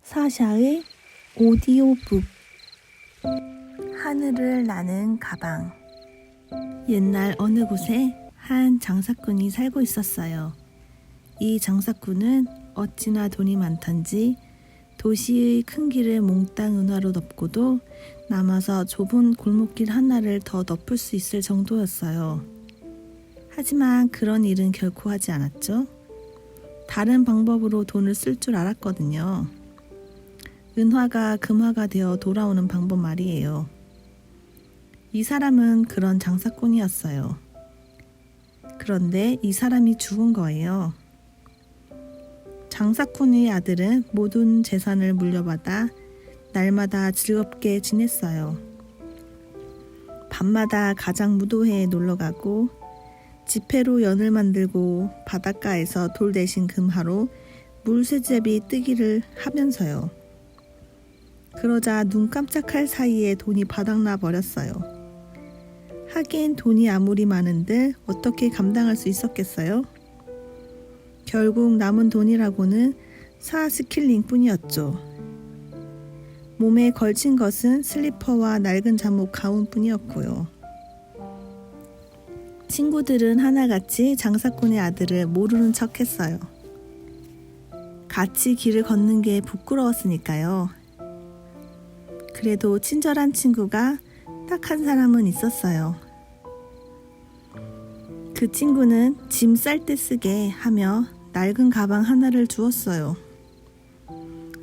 사샤의 오디오북. 하늘을 나는 가방. 옛날 어느 곳에 한 장사꾼이 살고 있었어요. 이 장사꾼은 어찌나 돈이 많던지 도시의 큰 길을 몽땅 은화로 덮고도 남아서 좁은 골목길 하나를 더 덮을 수 있을 정도였어요. 하지만 그런 일은 결코 하지 않았죠. 다른 방법으로 돈을 쓸 줄 알았거든요. 은화가 금화가 되어 돌아오는 방법 말이에요. 이 사람은 그런 장사꾼이었어요. 그런데 이 사람이 죽은 거예요. 장사꾼의 아들은 모든 재산을 물려받아 날마다 즐겁게 지냈어요. 밤마다 가장 무도회에 놀러가고 지폐로 연을 만들고 바닷가에서 돌 대신 금화로 물새잡이 뜨기를 하면서요. 그러자 눈 깜짝할 사이에 돈이 바닥나 버렸어요. 하긴 돈이 아무리 많은들 어떻게 감당할 수 있었겠어요? 결국 남은 돈이라고는 사스킬링 뿐이었죠. 몸에 걸친 것은 슬리퍼와 낡은 잠옷 가운 뿐이었고요. 친구들은 하나같이 장사꾼의 아들을 모르는 척 했어요. 같이 길을 걷는 게 부끄러웠으니까요. 그래도 친절한 친구가 딱 한 사람은 있었어요. 그 친구는 짐 쌀 때 쓰게 하며 낡은 가방 하나를 주었어요.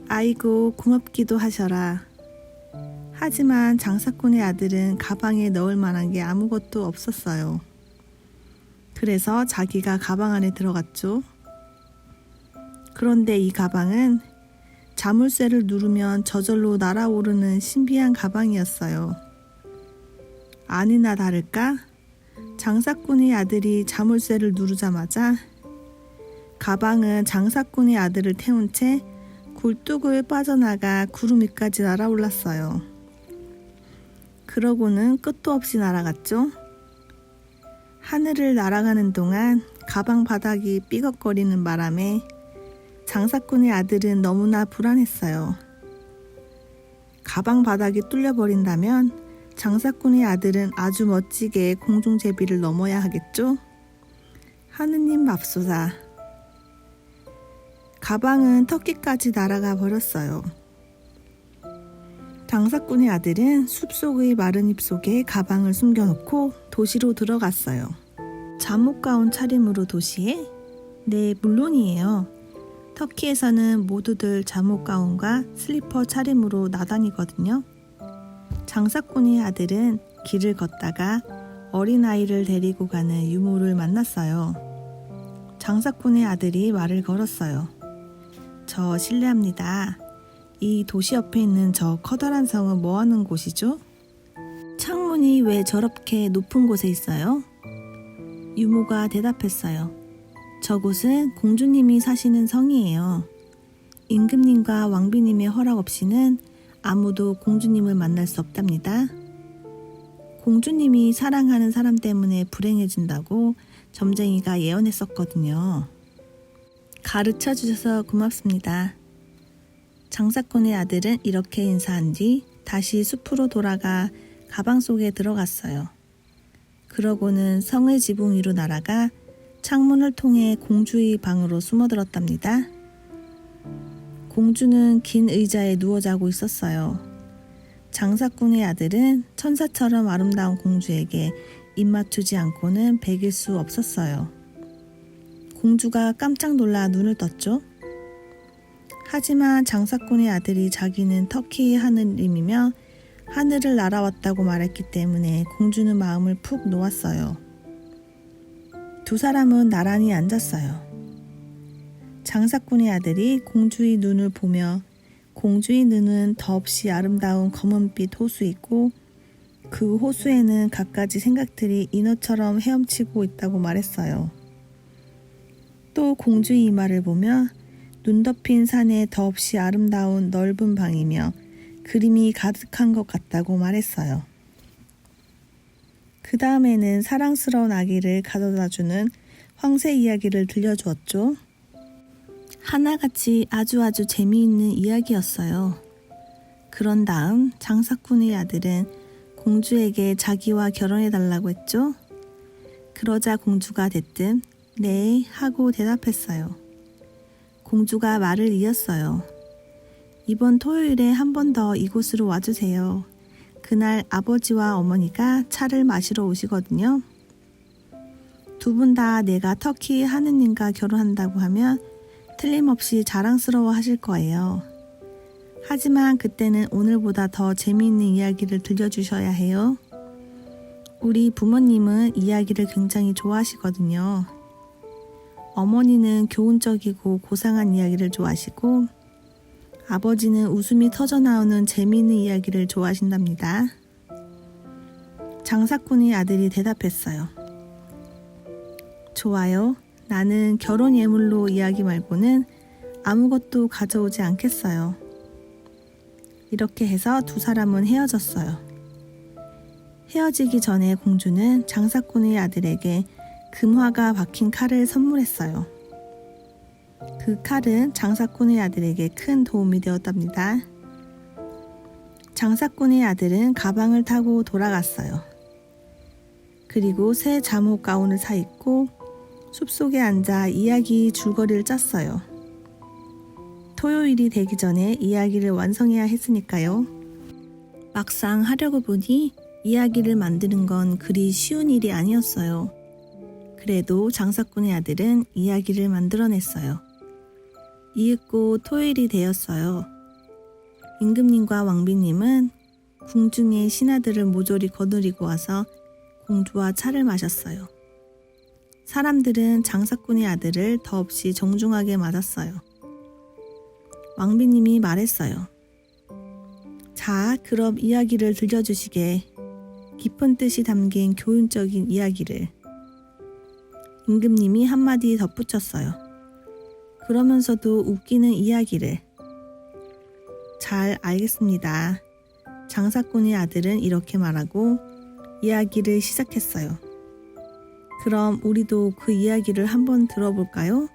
아이고 고맙기도 하셔라. 하지만 장사꾼의 아들은 가방에 넣을 만한 게 아무것도 없었어요. 그래서 자기가 가방 안에 들어갔죠. 그런데 이 가방은 자물쇠를 누르면 저절로 날아오르는 신비한 가방이었어요. 아니나 다를까? 장사꾼의 아들이 자물쇠를 누르자마자 가방은 장사꾼의 아들을 태운 채 굴뚝을 빠져나가 구름 위까지 날아올랐어요. 그러고는 끝도 없이 날아갔죠. 하늘을 날아가는 동안 가방 바닥이 삐걱거리는 바람에 장사꾼의 아들은 너무나 불안했어요. 가방 바닥이 뚫려버린다면 장사꾼의 아들은 아주 멋지게 공중제비를 넘어야 하겠죠? 하느님 맙소사. 가방은 터키까지 날아가 버렸어요. 장사꾼의 아들은 숲속의 마른 잎 속에 가방을 숨겨놓고 도시로 들어갔어요. 잠옷 가운 차림으로 도시에? 네, 물론이에요. 터키에서는 모두들 잠옷 가운과 슬리퍼 차림으로 나다니거든요. 장사꾼의 아들은 길을 걷다가 어린아이를 데리고 가는 유모를 만났어요. 장사꾼의 아들이 말을 걸었어요. 저 실례합니다. 이 도시 옆에 있는 저 커다란 성은 뭐 하는 곳이죠? 창문이 왜 저렇게 높은 곳에 있어요? 유모가 대답했어요. 저곳은 공주님이 사시는 성이에요. 임금님과 왕비님의 허락 없이는 아무도 공주님을 만날 수 없답니다. 공주님이 사랑하는 사람 때문에 불행해진다고 점쟁이가 예언했었거든요. 가르쳐 주셔서 고맙습니다. 장사꾼의 아들은 이렇게 인사한 뒤 다시 숲으로 돌아가 가방 속에 들어갔어요. 그러고는 성의 지붕 위로 날아가 창문을 통해 공주의 방으로 숨어들었답니다. 공주는 긴 의자에 누워 자고 있었어요. 장사꾼의 아들은 천사처럼 아름다운 공주에게 입 맞추지 않고는 베길 수 없었어요. 공주가 깜짝 놀라 눈을 떴죠. 하지만 장사꾼의 아들이 자기는 터키의 하느님이며 하늘을 날아왔다고 말했기 때문에 공주는 마음을 푹 놓았어요. 두 사람은 나란히 앉았어요. 장사꾼의 아들이 공주의 눈을 보며 공주의 눈은 더없이 아름다운 검은빛 호수이고 그 호수에는 갖가지 생각들이 인어처럼 헤엄치고 있다고 말했어요. 또 공주의 이마를 보며 눈 덮인 산에 더없이 아름다운 넓은 방이며 그림이 가득한 것 같다고 말했어요. 그 다음에는 사랑스러운 아기를 가져다주는 황새 이야기를 들려주었죠. 하나같이 아주 재미있는 이야기였어요. 그런 다음 장사꾼의 아들은 공주에게 자기와 결혼해달라고 했죠. 그러자 공주가 대뜸 네 하고 대답했어요. 공주가 말을 이었어요. 이번 토요일에 한 번 더 이곳으로 와주세요. 그날 아버지와 어머니가 차를 마시러 오시거든요. 두 분 다 내가 터키 하느님과 결혼한다고 하면 틀림없이 자랑스러워 하실 거예요. 하지만 그때는 오늘보다 더 재미있는 이야기를 들려주셔야 해요. 우리 부모님은 이야기를 굉장히 좋아하시거든요. 어머니는 교훈적이고 고상한 이야기를 좋아하시고 아버지는 웃음이 터져나오는 재미있는 이야기를 좋아하신답니다. 장사꾼의 아들이 대답했어요. 좋아요. 나는 결혼 예물로 이야기 말고는 아무것도 가져오지 않겠어요. 이렇게 해서 두 사람은 헤어졌어요. 헤어지기 전에 공주는 장사꾼의 아들에게 금화가 박힌 칼을 선물했어요. 그 칼은 장사꾼의 아들에게 큰 도움이 되었답니다. 장사꾼의 아들은 가방을 타고 돌아갔어요. 그리고 새 잠옷 가운을 사입고 숲속에 앉아 이야기 줄거리를 짰어요. 토요일이 되기 전에 이야기를 완성해야 했으니까요. 막상 하려고 보니 이야기를 만드는 건 그리 쉬운 일이 아니었어요. 그래도 장사꾼의 아들은 이야기를 만들어냈어요. 이윽고 토요일이 되었어요. 임금님과 왕비님은 궁중의 신하들을 모조리 거느리고 와서 공주와 차를 마셨어요. 사람들은 장사꾼의 아들을 더없이 정중하게 맞았어요. 왕비님이 말했어요. 자, 그럼 이야기를 들려주시게. 깊은 뜻이 담긴 교훈적인 이야기를. 임금님이 한마디 덧붙였어요. 그러면서도 웃기는 이야기를. 잘 알겠습니다. 장사꾼의 아들은 이렇게 말하고 이야기를 시작했어요. 그럼 우리도 그 이야기를 한번 들어볼까요?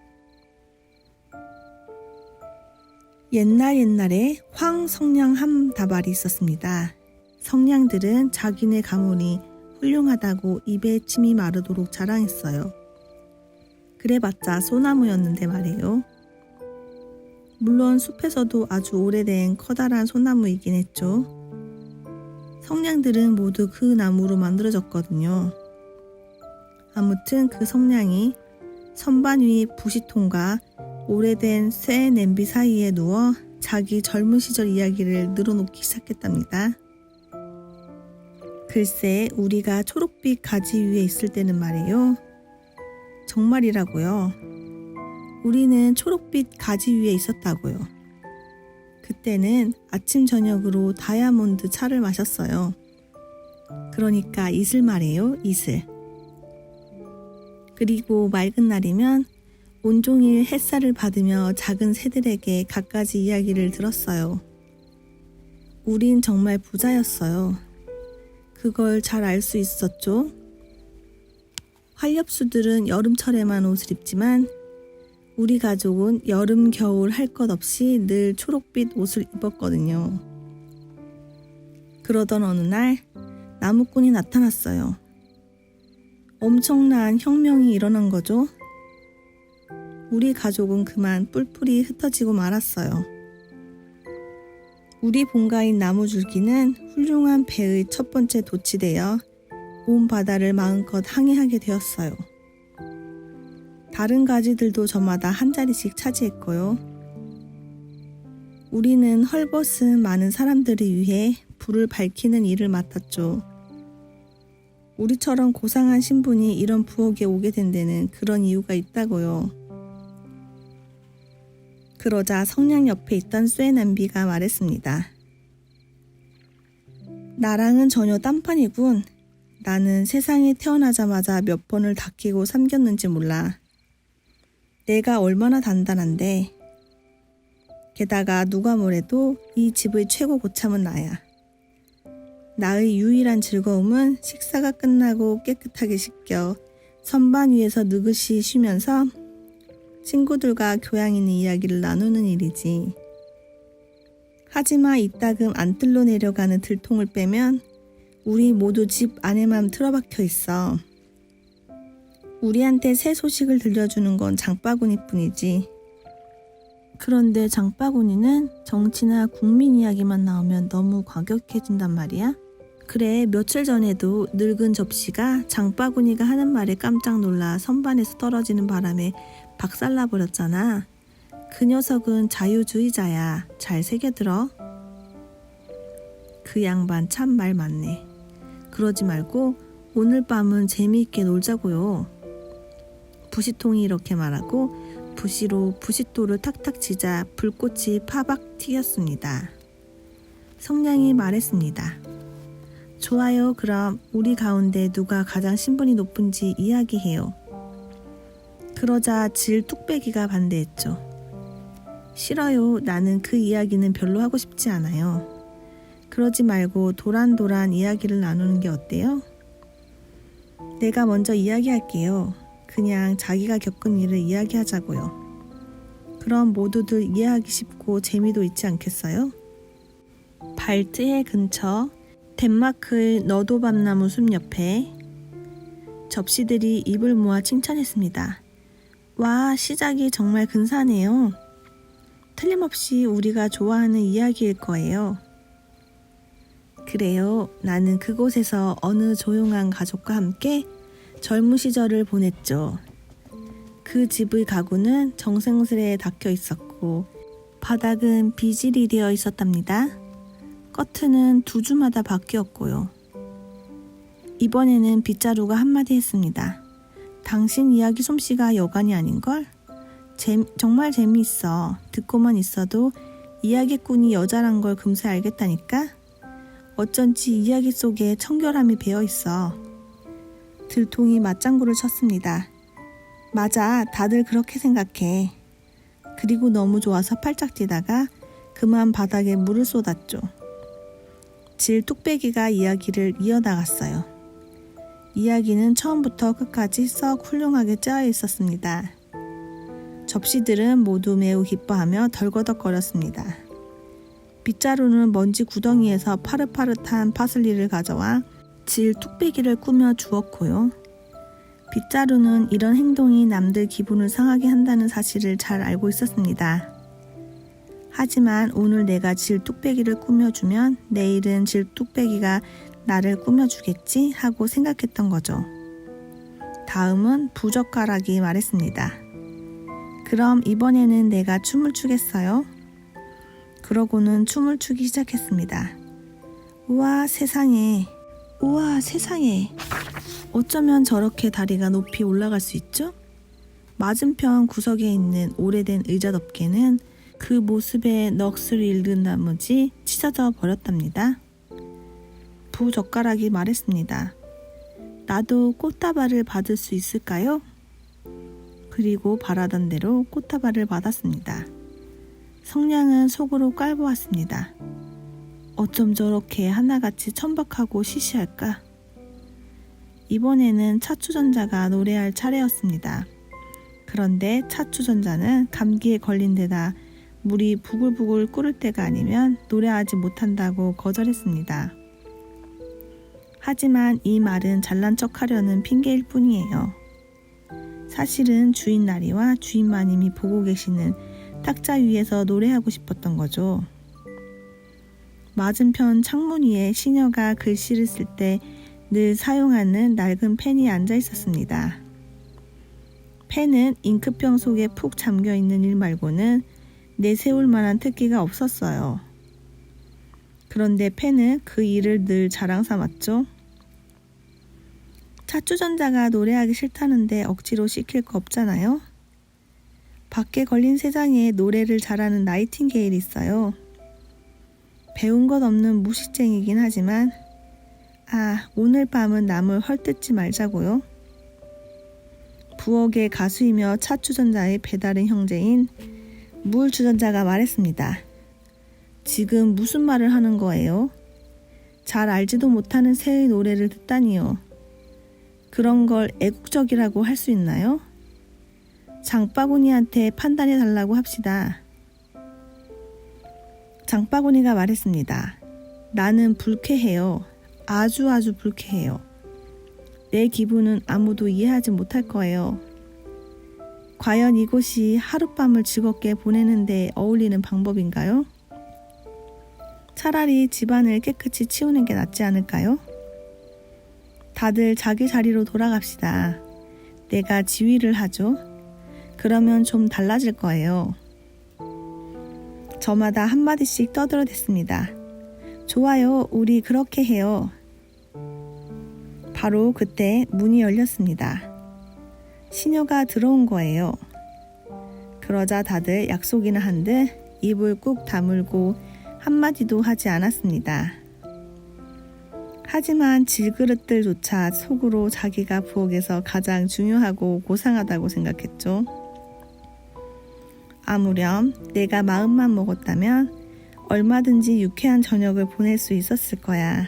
옛날에 황성냥 한 다발이 있었습니다. 성냥들은 자기네 가문이 훌륭하다고 입에 침이 마르도록 자랑했어요. 그래봤자 소나무였는데 말이에요. 물론 숲에서도 아주 오래된 커다란 소나무이긴 했죠. 성냥들은 모두 그 나무로 만들어졌거든요. 아무튼 그 성냥이 선반 위 부시통과 오래된 쇠 냄비 사이에 누워 자기 젊은 시절 이야기를 늘어놓기 시작했답니다. 글쎄, 우리가 초록빛 가지 위에 있을 때는 말이에요. 정말이라고요. 우리는 초록빛 가지 위에 있었다고요. 그때는 아침 저녁으로 다이아몬드 차를 마셨어요. 그러니까 이슬 말이에요, 이슬. 그리고 맑은 날이면 온종일 햇살을 받으며 작은 새들에게 갖가지 이야기를 들었어요. 우린 정말 부자였어요. 그걸 잘 알 수 있었죠. 활엽수들은 여름철에만 옷을 입지만 우리 가족은 여름, 겨울 할 것 없이 늘 초록빛 옷을 입었거든요. 그러던 어느 날 나무꾼이 나타났어요. 엄청난 혁명이 일어난 거죠. 우리 가족은 그만 뿔뿔이 흩어지고 말았어요. 우리 본가인 나무줄기는 훌륭한 배의 첫 번째 돛이 되어 온 바다를 마음껏 항해하게 되었어요. 다른 가지들도 저마다 한 자리씩 차지했고요. 우리는 헐벗은 많은 사람들을 위해 불을 밝히는 일을 맡았죠. 우리처럼 고상한 신분이 이런 부엌에 오게 된 데는 그런 이유가 있다고요. 그러자 성냥 옆에 있던 쇠 냄비가 말했습니다. 나랑은 전혀 딴판이군. 나는 세상에 태어나자마자 몇 번을 닦이고 삼겼는지 몰라. 내가 얼마나 단단한데. 게다가 누가 뭐래도 이 집의 최고 고참은 나야. 나의 유일한 즐거움은 식사가 끝나고 깨끗하게 씻겨 선반 위에서 느긋이 쉬면서 친구들과 교양 있는 이야기를 나누는 일이지. 하지만 이따금 안뜰로 내려가는 들통을 빼면 우리 모두 집 안에만 틀어박혀 있어. 우리한테 새 소식을 들려주는 건 장바구니뿐이지. 그런데 장바구니는 정치나 국민 이야기만 나오면 너무 과격해진단 말이야. 그래, 며칠 전에도 늙은 접시가 장바구니가 하는 말에 깜짝 놀라 선반에서 떨어지는 바람에 박살나버렸잖아. 그 녀석은 자유주의자야. 잘 새겨들어. 그 양반 참 말 많네. 그러지 말고 오늘 밤은 재미있게 놀자고요. 부시통이 이렇게 말하고 부시로 부싯돌을 탁탁 치자 불꽃이 파박 튀었습니다. 성냥이 말했습니다. 좋아요. 그럼 우리 가운데 누가 가장 신분이 높은지 이야기해요. 그러자 질 뚝배기가 반대했죠. 싫어요. 나는 그 이야기는 별로 하고 싶지 않아요. 그러지 말고 도란도란 이야기를 나누는 게 어때요? 내가 먼저 이야기할게요. 그냥 자기가 겪은 일을 이야기하자고요. 그럼 모두들 이해하기 쉽고 재미도 있지 않겠어요? 발트해 근처 덴마크의 너도밤나무 숲 옆에 접시들이 입을 모아 칭찬했습니다. 와, 시작이 정말 근사하네요. 틀림없이 우리가 좋아하는 이야기일 거예요. 그래요. 나는 그곳에서 어느 조용한 가족과 함께 젊은 시절을 보냈죠. 그 집의 가구는 정성스레 닦여 있었고 바닥은 비질이 되어 있었답니다. 커튼은 2주마다 바뀌었고요. 이번에는 빗자루가 한마디 했습니다. 당신 이야기 솜씨가 여간이 아닌걸? 정말 재미있어. 듣고만 있어도 이야기꾼이 여자란 걸 금세 알겠다니까? 어쩐지 이야기 속에 청결함이 배어있어. 들통이 맞장구를 쳤습니다. 맞아, 다들 그렇게 생각해. 그리고 너무 좋아서 팔짝 뛰다가 그만 바닥에 물을 쏟았죠. 질 뚝배기가 이야기를 이어나갔어요. 이야기는 처음부터 끝까지 썩 훌륭하게 짜여 있었습니다. 접시들은 모두 매우 기뻐하며 덜거덕거렸습니다. 빗자루는 먼지 구덩이에서 파릇파릇한 파슬리를 가져와 질 뚝배기를 꾸며 주었고요. 빗자루는 이런 행동이 남들 기분을 상하게 한다는 사실을 잘 알고 있었습니다. 하지만 오늘 내가 질 뚝배기를 꾸며주면 내일은 질 뚝배기가 나를 꾸며주겠지 하고 생각했던 거죠. 다음은 부젓가락이 말했습니다. 그럼 이번에는 내가 춤을 추겠어요? 그러고는 춤을 추기 시작했습니다. 우와 세상에, 우와 세상에. 어쩌면 저렇게 다리가 높이 올라갈 수 있죠? 맞은편 구석에 있는 오래된 의자 덮개는 그 모습에 넋을 잃은 나머지 찢어져 버렸답니다. 부젓가락이 말했습니다. 나도 꽃다발을 받을 수 있을까요? 그리고 바라던 대로 꽃다발을 받았습니다. 성냥은 속으로 깔보았습니다. 어쩜 저렇게 하나같이 천박하고 시시할까? 이번에는 차추전자가 노래할 차례였습니다. 그런데 차추전자는 감기에 걸린 데다 물이 부글부글 끓을 때가 아니면 노래하지 못한다고 거절했습니다. 하지만 이 말은 잘난 척하려는 핑계일 뿐이에요. 사실은 주인 나리와 주인 마님이 보고 계시는 탁자 위에서 노래하고 싶었던 거죠. 맞은편 창문 위에 시녀가 글씨를 쓸 때 늘 사용하는 낡은 펜이 앉아 있었습니다. 펜은 잉크병 속에 푹 잠겨있는 일 말고는 내세울 만한 특기가 없었어요. 그런데 펜은 그 일을 늘 자랑 삼았죠. 차추전자가 노래하기 싫다는데 억지로 시킬 거 없잖아요. 밖에 걸린 세상에 노래를 잘하는 나이팅게일이 있어요. 배운 것 없는 무식쟁이긴 하지만 오늘 밤은 남을 헐뜯지 말자고요. 부엌의 가수이며 차추전자의 배다른 형제인 물주전자가 말했습니다. 지금 무슨 말을 하는 거예요? 잘 알지도 못하는 새의 노래를 듣다니요. 그런 걸 애국적이라고 할 수 있나요? 장바구니한테 판단해 달라고 합시다. 장바구니가 말했습니다. 나는 불쾌해요. 아주 불쾌해요. 내 기분은 아무도 이해하지 못할 거예요. 과연 이곳이 하룻밤을 즐겁게 보내는데 어울리는 방법인가요? 차라리 집안을 깨끗이 치우는 게 낫지 않을까요? 다들 자기 자리로 돌아갑시다. 내가 지휘를 하죠. 그러면 좀 달라질 거예요. 저마다 한마디씩 떠들어댔습니다. 좋아요, 우리 그렇게 해요. 바로 그때 문이 열렸습니다. 시녀가 들어온 거예요. 그러자 다들 약속이나 한 듯 입을 꾹 다물고 한마디도 하지 않았습니다. 하지만 질그릇들조차 속으로 자기가 부엌에서 가장 중요하고 고상하다고 생각했죠. 아무렴 내가 마음만 먹었다면 얼마든지 유쾌한 저녁을 보낼 수 있었을 거야.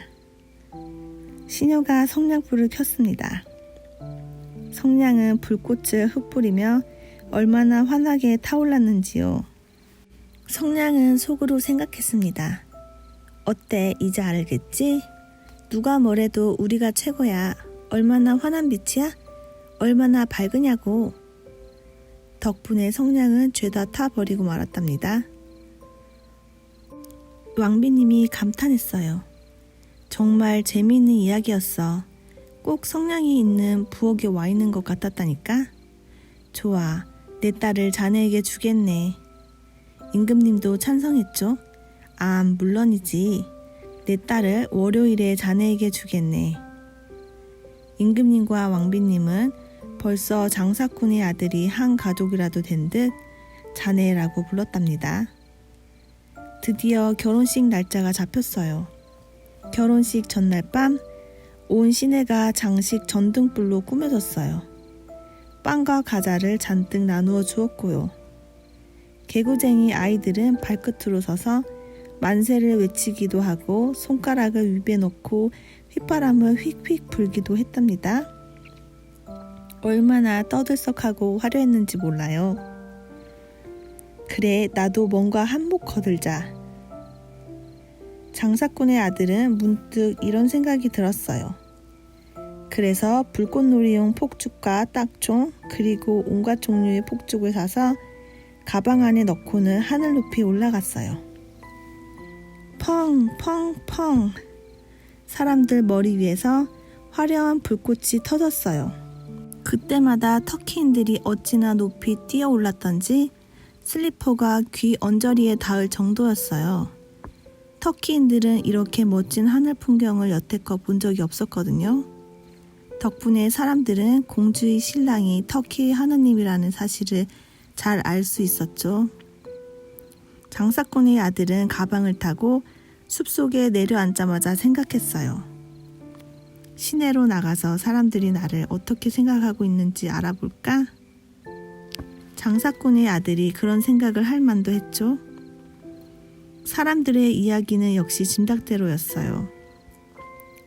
시녀가 성냥불을 켰습니다. 성냥은 불꽃을 흩뿌리며 얼마나 환하게 타올랐는지요. 성냥은 속으로 생각했습니다. 어때, 이제 알겠지? 누가 뭐래도 우리가 최고야. 얼마나 환한 빛이야? 얼마나 밝으냐고. 덕분에 성냥은 죄다 타버리고 말았답니다. 왕비님이 감탄했어요. 정말 재미있는 이야기였어. 꼭 성냥이 있는 부엌에 와 있는 것 같았다니까. 좋아, 내 딸을 자네에게 주겠네. 임금님도 찬성했죠. 아, 물론이지. 내 딸을 월요일에 자네에게 주겠네. 임금님과 왕비님은 벌써 장사꾼의 아들이 한 가족이라도 된 듯 자네라고 불렀답니다. 드디어 결혼식 날짜가 잡혔어요. 결혼식 전날 밤 온 시내가 장식 전등불로 꾸며졌어요. 빵과 과자를 잔뜩 나누어 주었고요. 개구쟁이 아이들은 발끝으로 서서 만세를 외치기도 하고 손가락을 입에 넣고 휘바람을 휙휙 불기도 했답니다. 얼마나 떠들썩하고 화려했는지 몰라요. 그래, 나도 뭔가 한몫 거들자. 장사꾼의 아들은 문득 이런 생각이 들었어요. 그래서 불꽃놀이용 폭죽과 딱총 그리고 온갖 종류의 폭죽을 사서 가방 안에 넣고는 하늘 높이 올라갔어요. 펑 펑 펑 사람들 머리 위에서 화려한 불꽃이 터졌어요. 그때마다 터키인들이 어찌나 높이 뛰어 올랐던지 슬리퍼가 귀 언저리에 닿을 정도였어요. 터키인들은 이렇게 멋진 하늘 풍경을 여태껏 본 적이 없었거든요. 덕분에 사람들은 공주의 신랑이 터키의 하느님이라는 사실을 잘 알 수 있었죠. 장사꾼의 아들은 가방을 타고 숲속에 내려앉자마자 생각했어요. 시내로 나가서 사람들이 나를 어떻게 생각하고 있는지 알아볼까? 장사꾼의 아들이 그런 생각을 할 만도 했죠. 사람들의 이야기는 역시 짐작대로였어요.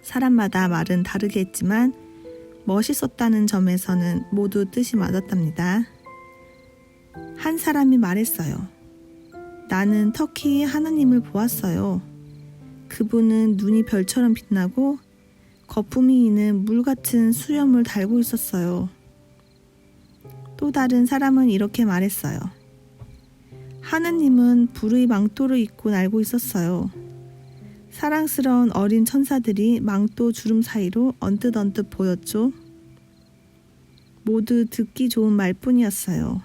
사람마다 말은 다르게 했지만 멋있었다는 점에서는 모두 뜻이 맞았답니다. 한 사람이 말했어요. 나는 터키의 하느님을 보았어요. 그분은 눈이 별처럼 빛나고 거품이 있는 물 같은 수염을 달고 있었어요. 또 다른 사람은 이렇게 말했어요. 하느님은 불의 망토를 입고 날고 있었어요. 사랑스러운 어린 천사들이 망토 주름 사이로 언뜻 보였죠. 모두 듣기 좋은 말뿐이었어요.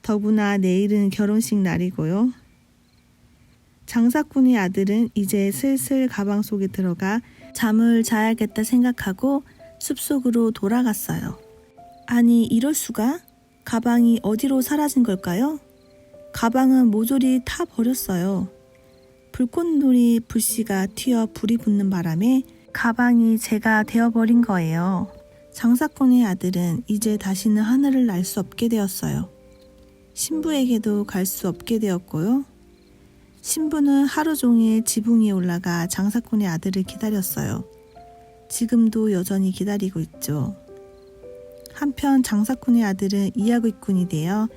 더구나 내일은 결혼식 날이고요. 장사꾼의 아들은 이제 슬슬 가방 속에 들어가 잠을 자야겠다 생각하고 숲속으로 돌아갔어요. 아니, 이럴 수가? 가방이 어디로 사라진 걸까요? 가방은 모조리 타 버렸어요. 불꽃놀이 불씨가 튀어 불이 붙는 바람에 가방이 재가 되어버린 거예요. 장사꾼의 아들은 이제 다시는 하늘을 날 수 없게 되었어요. 신부에게도 갈 수 없게 되었고요. 신부는 하루 종일 지붕 위에 올라가 장사꾼의 아들을 기다렸어요. 지금도 여전히 기다리고 있죠. 한편 장사꾼의 아들은 이야기꾼이 되어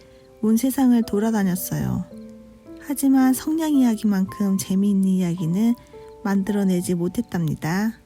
온 세상을 돌아다녔어요. 하지만 성냥 이야기만큼 재미있는 이야기는 만들어내지 못했답니다.